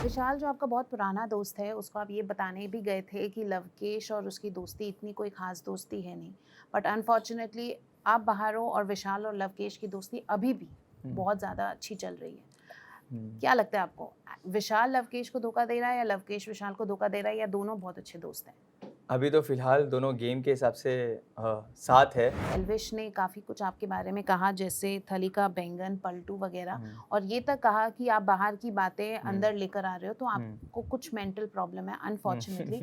विशाल जो आपका बहुत पुराना दोस्त है, उसको आप ये बताने भी गए थे कि लवकेश और उसकी दोस्ती इतनी कोई ख़ास दोस्ती है नहीं। बट अनफॉर्च्युनेटली आप बाहर हो और विशाल और लवकेश की दोस्ती अभी भी हुँ, बहुत ज़्यादा अच्छी चल रही है। हुँ। क्या लगता है आपको? विशाल लवकेश को धोखा दे रहा है या लवकेश विशाल को धोखा दे रहा है या दोनों बहुत अच्छे दोस्त हैं? अभी तो फ़िलहाल दोनों गेम के हिसाब से साथ है। एल्विश ने काफ़ी कुछ आपके बारे में कहा जैसे थली का बैंगन, पलटू वग़ैरह हुँ, और ये तक कहा कि आप बाहर की बातें हुँ, अंदर लेकर आ रहे हो, तो हुँ, आपको कुछ मेंटल प्रॉब्लम है हुँ। अनफॉर्च्युनेटली।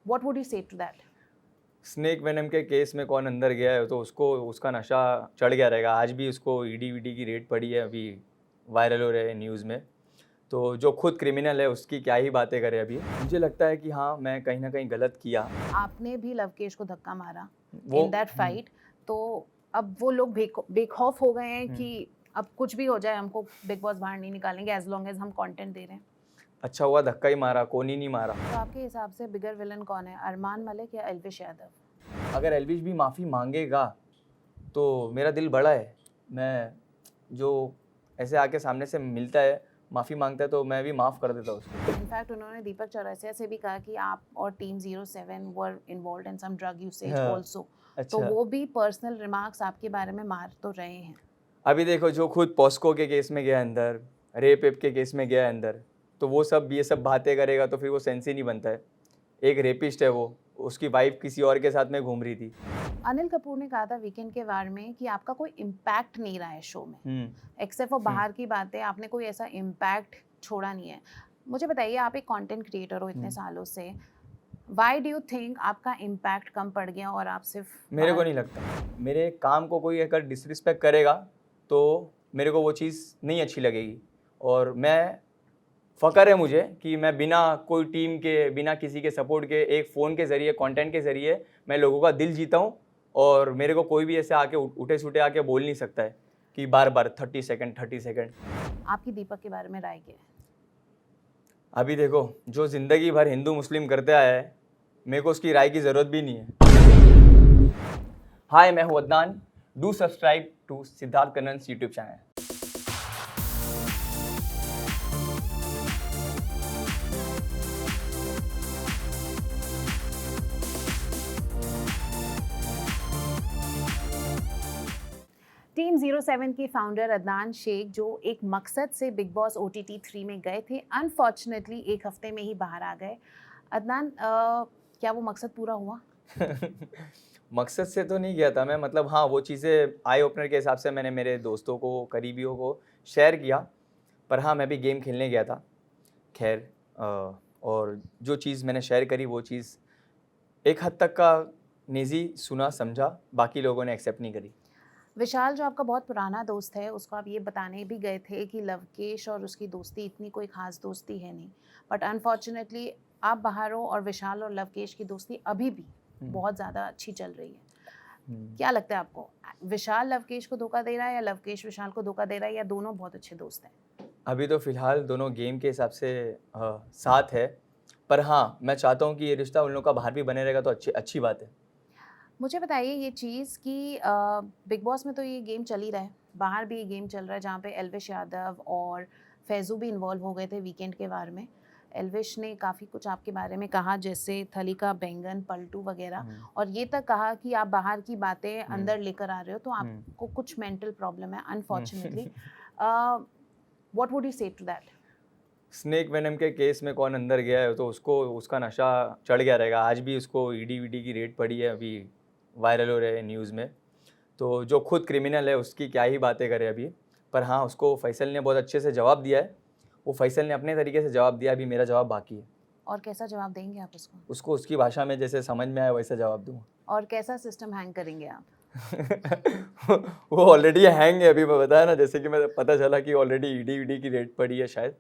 व्हाट वुड यू से टू दैट? स्नेक वेनम के केस में कौन अंदर गया है तो उसको उसका नशा चढ़ गया रहेगा। आज भी उसको ईडी-वीडी की रेड पड़ी है, अभी वायरल हो रहे हैं न्यूज़ में। तो जो खुद क्रिमिनल है उसकी क्या ही बातें करें अभी। मुझे लगता है कि हाँ, मैं कहीं न कहीं गलत किया। आपने भी लवकेश को धक्का मारा वो इन दैट हुँ, फाइट, तो अब वो लोग बेखौफ हो गए हैं हुँ। कि अब कुछ भी हो जाए हमको बिग बॉस बाहर नहीं निकालेंगे एज़ लॉन्ग एज़ हम कंटेंट दे रहे हैं। अच्छा हुआ धक्का ही मारा, कोनी नहीं मारा। तो आपके हिसाब से बिगर विलन कौन है? अरमान मलिक या एल्विश यादव? अगर एल्विश भी माफ़ी माँगेगा तो मेरा दिल बड़ा है। मैं जो ऐसे आके सामने से मिलता है, माफ़ी माँगता है तो मैं भी माफ़ कर देता हूँ उसको। इनफैक्ट उन्होंने दीपक चौरसिया से भी कहा कि आप और team 07 were involved in some drug usage हाँ, आल्सो। तो अच्छा। वो भी पर्सनल रिमार्क्स आपके बारे में मार तो रहे हैं। अभी देखो जो खुद पॉस्को के केस में गया है अंदर, रेप-वेप के केस में गया है अंदर, तो वो सब ये सब बातें करेगा तो फिर वो सेंस ही नहीं बनता है। एक रेपिस्ट है वो, उसकी वाइफ़ किसी और के साथ में घूम रही थी। अनिल कपूर ने कहा था वीकेंड के वार में कि आपका कोई इम्पैक्ट नहीं रहा है शो में। हुँ, एक्सेप्ट फॉर हुँ, बाहर की बातें आपने कोई ऐसा इम्पैक्ट छोड़ा नहीं है। मुझे बताइए आप एक कंटेंट क्रिएटर हो इतने हुँ। सालों से, व्हाई डू यू थिंक आपका इम्पैक्ट कम पड़ गया और आप सिर्फ मेरे को बाहर नहीं की लगता। मेरे काम को कोई अगर डिसरिस्पेक्ट करेगा, तो मेरे को वो चीज़ नहीं अच्छी लगेगी और मैं फ़क्र है मुझे कि मैं बिना कोई टीम के, बिना किसी के सपोर्ट के एक फ़ोन के ज़रिए, कंटेंट के ज़रिए मैं लोगों का दिल जीता हूँ और मेरे को कोई भी ऐसे आके उठे-सुठे आके बोल नहीं सकता है कि बार-बार 30 सेकंड। आपकी दीपक के बारे में राय क्या है? अभी देखो, जो ज़िंदगी भर हिंदू-मुस्लिम करते आया है, मेरे को उसकी राय की ज़रूरत भी नहीं है। हाय, मैं हूँ Adnan. Do subscribe to Siddharth Kannan's YouTube channel. Team 07 के फाउंडर अदनान शेख जो एक मकसद से बिग बॉस ओटीटी 3 में गए थे, अनफॉर्चुनेटली एक हफ्ते में ही बाहर आ गए। अदनान, क्या वो मकसद पूरा हुआ? मकसद से तो नहीं गया था मैं, मतलब हाँ, वो चीज़ें आई ओपनर के हिसाब से मैंने मेरे दोस्तों को, करीबियों को शेयर किया। पर हाँ, मैं भी गेम खेलने गया था। ख़ैर और जो चीज़ मैंने शेयर करी वो चीज़ एक हद तक का निजी सुना, समझा, बाकी लोगों ने एक्सेप्ट नहीं करी। विशाल जो आपका बहुत पुराना दोस्त है, उसको आप ये बताने भी गए थे कि लवकेश और उसकी दोस्ती इतनी कोई ख़ास दोस्ती है नहीं। बट अनफॉर्चुनेटली आप बाहर हो और विशाल और लवकेश की दोस्ती अभी भी हुँ, बहुत ज़्यादा अच्छी चल रही है। हुँ। क्या लगता है आपको? विशाल लवकेश को धोखा दे रहा है या लवकेश विशाल को धोखा दे रहा है या दोनों बहुत अच्छे दोस्त हैं? अभी तो फ़िलहाल दोनों गेम के हिसाब से साथ है। पर हाँ, मैं चाहता हूँ कि ये रिश्ता उन लोगों का बाहर भी बने रहेगा तो अच्छी अच्छी बात है। मुझे बताइए ये चीज़ कि बिग बॉस में तो ये गेम चल ही रहा है, बाहर भी ये गेम चल रहा है जहाँ पे एल्विश यादव और फैज़ू भी इन्वॉल्व हो गए थे वीकेंड के वार में। एल्विश ने काफ़ी कुछ आपके बारे में कहा जैसे थली का बैंगन, पलटू वग़ैरह हुँ, और ये तक कहा कि आप बाहर की बातें हुँ, अंदर लेकर आ रहे हो, तो हुँ, आपको कुछ मेंटल प्रॉब्लम है हुँ। अनफॉर्च्युनेटली। व्हाट वुड यू से टू दैट? स्नेक वेनम के केस में कौन अंदर गया है तो उसको उसका नशा चढ़ गया रहेगा। आज भी उसको ईडी-वीडी की रेड पड़ी है, अभी वायरल हो रहे हैं न्यूज़ में। तो जो खुद क्रिमिनल है उसकी क्या ही बातें करें अभी। पर हाँ, उसको फैसल ने बहुत अच्छे से जवाब दिया है। वो फैसल ने अपने तरीके से जवाब दिया, अभी मेरा जवाब बाकी है। और कैसा जवाब देंगे आप उसको? उसको उसकी भाषा में जैसे समझ में आया वैसा जवाब दूँगा। और कैसा सिस्टम हैंग करेंगे आप? वो ऑलरेडी हैंग है, अभी मैं बताया ना, जैसे कि मैं पता चला कि ऑलरेडी ईडी-वीडी की रेड पड़ी है शायद।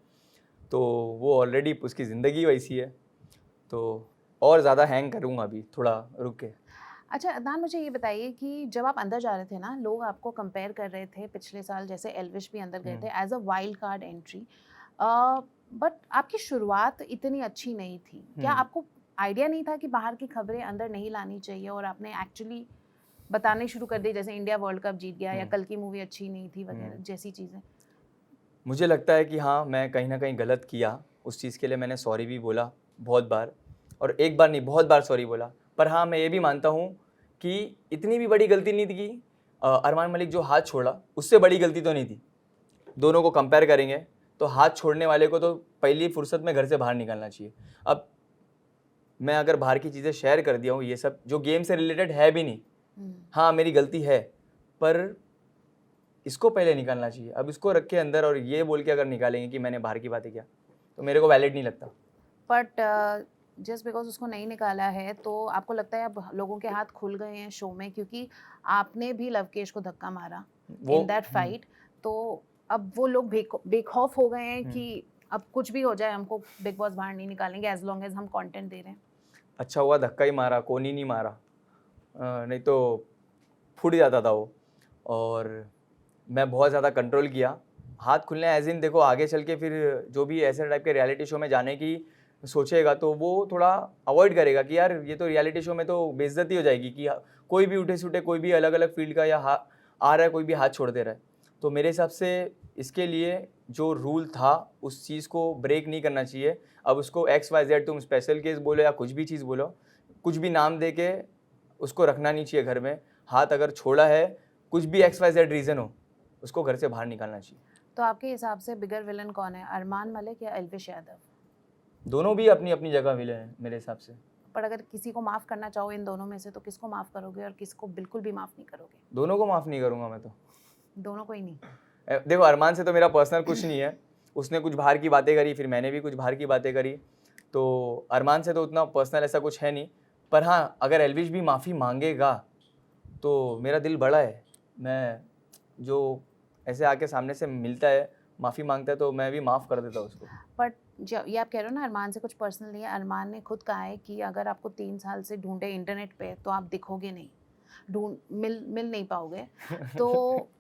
तो वो ऑलरेडी उसकी ज़िंदगी वैसी है। तो और ज़्यादा हैंग करूँगा अभी, थोड़ा रुक के। अच्छा अदनान, मुझे ये बताइए कि जब आप अंदर जा रहे थे ना, लोग आपको कंपेयर कर रहे थे पिछले साल जैसे एल्विश भी अंदर गए हुँ, थे as a wild card entry. But आपकी शुरुआत इतनी अच्छी नहीं थी। क्या हुँ। आपको आइडिया नहीं था कि बाहर की खबरें अंदर नहीं लानी चाहिए और आपने एक्चुअली बताने शुरू कर दी जैसे इंडिया वर्ल्ड कप जीत गया या हुँ, कल की मूवी अच्छी नहीं थी हुँ। वगैरह जैसी चीज़ें? मुझे लगता है कि हाँ, मैं कहीं ना कहीं गलत किया। उस चीज़ के लिए मैंने सॉरी भी बोला बहुत बार, और एक बार नहीं बहुत बार सॉरी बोला। पर हाँ, मैं ये भी मानता हूँ कि इतनी भी बड़ी गलती नहीं थी कि अरमान मलिक जो हाथ छोड़ा उससे बड़ी गलती तो नहीं थी। दोनों को कंपेयर करेंगे तो हाथ छोड़ने वाले को तो पहली फुर्सत में घर से बाहर निकलना चाहिए। अब मैं अगर बाहर की चीज़ें शेयर कर दिया हूँ, ये सब जो गेम से रिलेटेड है भी नहीं, हाँ मेरी गलती है, पर इसको पहले निकालना चाहिए। अब इसको रख के अंदर और ये बोल के अगर निकालेंगे कि मैंने बाहर की बातें किया, तो मेरे को वैलिड नहीं लगता। बट जस्ट बिकॉज उसको नहीं निकाला है तो आपको लगता है अब लोगों के हाथ खुल गए हैं शो में, क्योंकि आपने भी लवकेश को धक्का मारा वो इन दैट फाइट, तो अब वो लोग बेखौफ हो गए हैं कि अब कुछ भी हो जाए हमको बिग बॉस बाहर नहीं निकालेंगे एज लॉन्ग एज हम कंटेंट दे रहे हैं। अच्छा हुआ धक्का ही मारा, कोनी नहीं मारा, नहीं तो फूट जाता था वो। और मैं बहुत ज़्यादा कंट्रोल किया। हाथ खुलने एज इन देखो, आगे चल के फिर जो भी ऐसे टाइप के रियलिटी शो में जाने की सोचेगा तो वो थोड़ा अवॉइड करेगा कि यार ये तो रियलिटी शो में तो बेइज्जती हो जाएगी कि कोई भी उठे सुटे, कोई भी अलग अलग फील्ड का या आ रहा है, कोई भी हाथ छोड़ दे रहा है। तो मेरे हिसाब से इसके लिए जो रूल था उस चीज़ को ब्रेक नहीं करना चाहिए। अब उसको XYZ तुम स्पेशल केस बोलो या कुछ भी चीज़ बोलो, कुछ भी नाम दे के उसको रखना नहीं चाहिए घर में। हाथ अगर छोड़ा है, कुछ भी XYZ रीज़न हो, उसको घर से बाहर निकालना चाहिए। तो आपके हिसाब से बिगर विलन कौन है, अरमान मलिक या एल्विश यादव? दोनों भी अपनी अपनी जगह विलेन हैं मेरे हिसाब से। पर अगर किसी को माफ़ करना चाहो इन दोनों में से तो किसको माफ़ करोगे और किसको बिल्कुल भी माफ़ नहीं करोगे? दोनों को माफ़ नहीं करूँगा मैं तो। दोनों को ही नहीं? देखो, अरमान से तो मेरा पर्सनल कुछ नहीं है। उसने कुछ बाहर की बातें करी, फिर मैंने भी कुछ बाहर की बातें करी, तो अरमान से तो उतना पर्सनल ऐसा कुछ है नहीं। पर हाँ, अगर एल्विश भी माफ़ी मांगेगा तो मेरा दिल बड़ा है। मैं जो ऐसे आके सामने से मिलता है, माफ़ी मांगता है, तो मैं भी माफ़ कर देता हूँ उसको। बट जब ये आप कह रहे हो ना अरमान से कुछ पर्सनल नहीं है, अरमान ने खुद कहा है कि अगर आपको 3 साल से ढूंढे इंटरनेट पे तो आप दिखोगे नहीं, मिल नहीं पाओगे। तो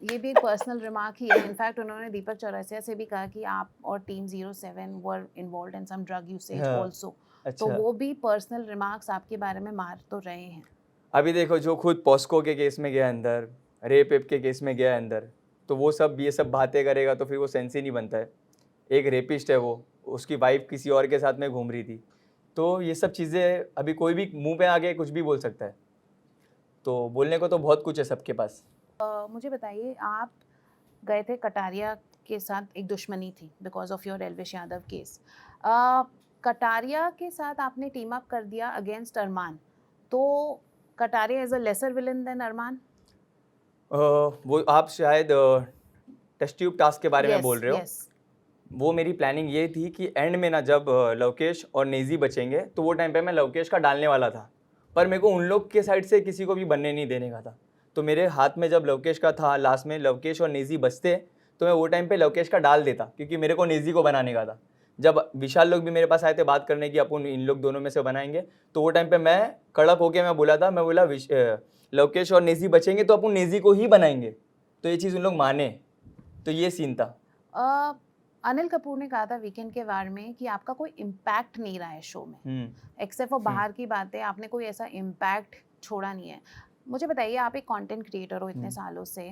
ये भी एक पर्सनल रिमार्क ही है। इनफैक्ट उन्होंने दीपक चौरसिया से भी कहा कि आप और team 07 were involve in some drug usage हाँ, आल्सो। तो अच्छा। वो भी पर्सनल रिमार्क्स आपके बारे में मार तो रहे हैं। अभी देखो, जो खुद पॉस्को के केस में गया अंदर, रेप वेप के केस में गया अंदर, तो वो सब ये सब बातें करेगा तो फिर वो सेंस ही नहीं बनता है। एक रेपिस्ट है वो, उसकी वाइफ किसी और के साथ में घूम रही थी। तो ये सब चीज़ें अभी कोई भी मुंह पे आके कुछ भी बोल सकता है। तो बोलने को तो बहुत कुछ है सबके पास। मुझे बताइए, आप गए थे कटारिया के साथ, एक दुश्मनी थी because of your Elvish Yadav case. Kataria के साथ आपने टीम अप कर दिया अगेंस्ट अरमान, तो Kataria is a lesser villain than Armaan? वो आप शायद टेस्ट ट्यूब टास्क के बारे में बोल रहे हो। यस। वो मेरी प्लानिंग ये थी कि एंड में ना, जब लवकेश और नेजी बचेंगे तो वो टाइम पे मैं लवकेश का डालने वाला था, पर मेरे को उन लोग के साइड से किसी को भी बनने नहीं देने का था। तो मेरे हाथ में जब लवकेश का था, लास्ट में लवकेश और नेजी बचते, तो मैं वो टाइम पे लवकेश का डाल देता, क्योंकि मेरे को नेजी को बनाने का था। जब विशाल लोग भी मेरे पास आए थे बात करने की अपन इन लोग दोनों में से बनाएंगे, तो वो टाइम पे मैं कड़क होके मैं बोला था, मैं बोला लवकेश और नेजी बचेंगे तो अपन नेजी को ही बनाएंगे, तो ये चीज़ उन लोग माने। तो ये सीन था। अनिल कपूर ने कहा था वीकेंड के वार में कि आपका कोई इम्पैक्ट नहीं रहा है शो में, एक्सेप्ट फॉर बाहर की बातें, आपने कोई ऐसा इम्पैक्ट छोड़ा नहीं है। मुझे बताइए, आप एक कंटेंट क्रिएटर हो इतने सालों से,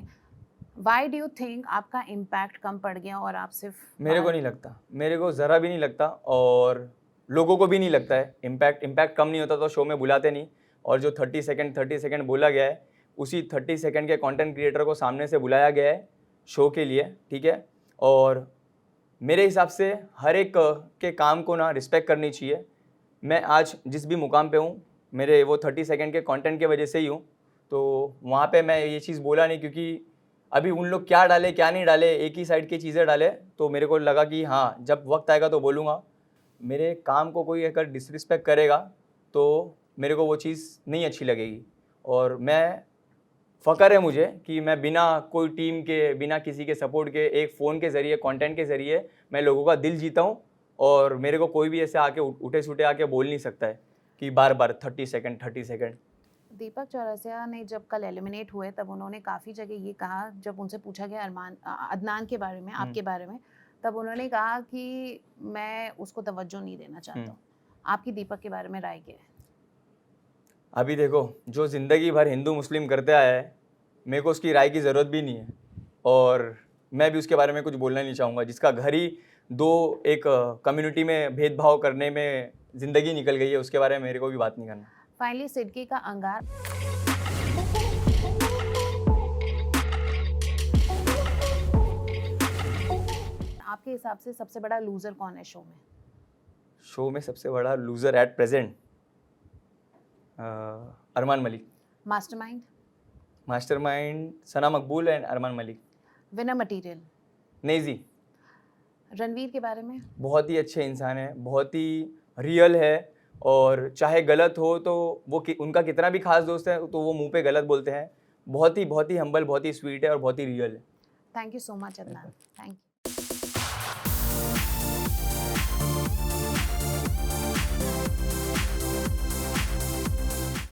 व्हाई डू यू थिंक आपका इम्पैक्ट कम पड़ गया और आप सिर्फ मेरे को नहीं लगता, मेरे को ज़रा भी नहीं लगता, और लोगों को भी नहीं लगता है। इम्पैक्ट कम नहीं होता तो शो में बुलाते नहीं। और जो 30 सेकंड बोला गया है, उसी 30 सेकंड के कंटेंट क्रिएटर को सामने से बुलाया गया है शो के लिए, ठीक है। और मेरे हिसाब से हर एक के काम को ना रिस्पेक्ट करनी चाहिए। मैं आज जिस भी मुकाम पे हूँ, मेरे वो 30 सेकंड के कंटेंट के वजह से ही हूँ। तो वहाँ पे मैं ये चीज़ बोला नहीं, क्योंकि अभी उन लोग क्या डाले क्या नहीं डाले, एक ही साइड की चीज़ें डाले, तो मेरे को लगा कि हाँ, जब वक्त आएगा तो बोलूँगा। मेरे काम को कोई अगर डिसरिस्पेक्ट करेगा तो मेरे को वो चीज़ नहीं अच्छी लगेगी। और मैं फ़ख्र है मुझे कि मैं बिना कोई टीम के, बिना किसी के सपोर्ट के, एक फ़ोन के ज़रिए, कंटेंट के ज़रिए मैं लोगों का दिल जीता हूँ। और मेरे को कोई भी ऐसे आके उठे सुठे आके बोल नहीं सकता है कि बार बार 30 सेकंड। दीपक चौरसिया ने जब कल एलिमिनेट हुए तब उन्होंने काफ़ी जगह ये कहा, जब उनसे पूछा गया अदनान के बारे में, आपके बारे में, तब उन्होंने कहा कि मैं उसको तवज्जो नहीं देना चाहता हूँ। आपकी दीपक के बारे में राय क्या है? अभी देखो, जो ज़िंदगी भर हिंदू मुस्लिम करते आया है, मेरे को उसकी राय की ज़रूरत भी नहीं है। और मैं भी उसके बारे में कुछ बोलना नहीं चाहूँगा, जिसका घर ही दो एक कम्युनिटी में भेदभाव करने में ज़िंदगी निकल गई है, उसके बारे में मेरे को भी बात नहीं करना। फाइनली सिडकी का अंगार। आपके हिसाब से सबसे बड़ा लूजर कौन है शो में? शो में सबसे बड़ा loser at present Armaan Malik. Mastermind? Mastermind Sana Makbool and Armaan Malik. Winner material? Naezy. Ranveer के बारे में? बहुत ही अच्छे इंसान है, बहुत ही रियल है, और चाहे गलत हो तो वो उनका कितना भी खास दोस्त है तो वो मुंह पे गलत बोलते हैं। बहुत ही हम्बल, बहुत ही स्वीट है और बहुत ही रियल है। Thank you so much Adnan, thank you.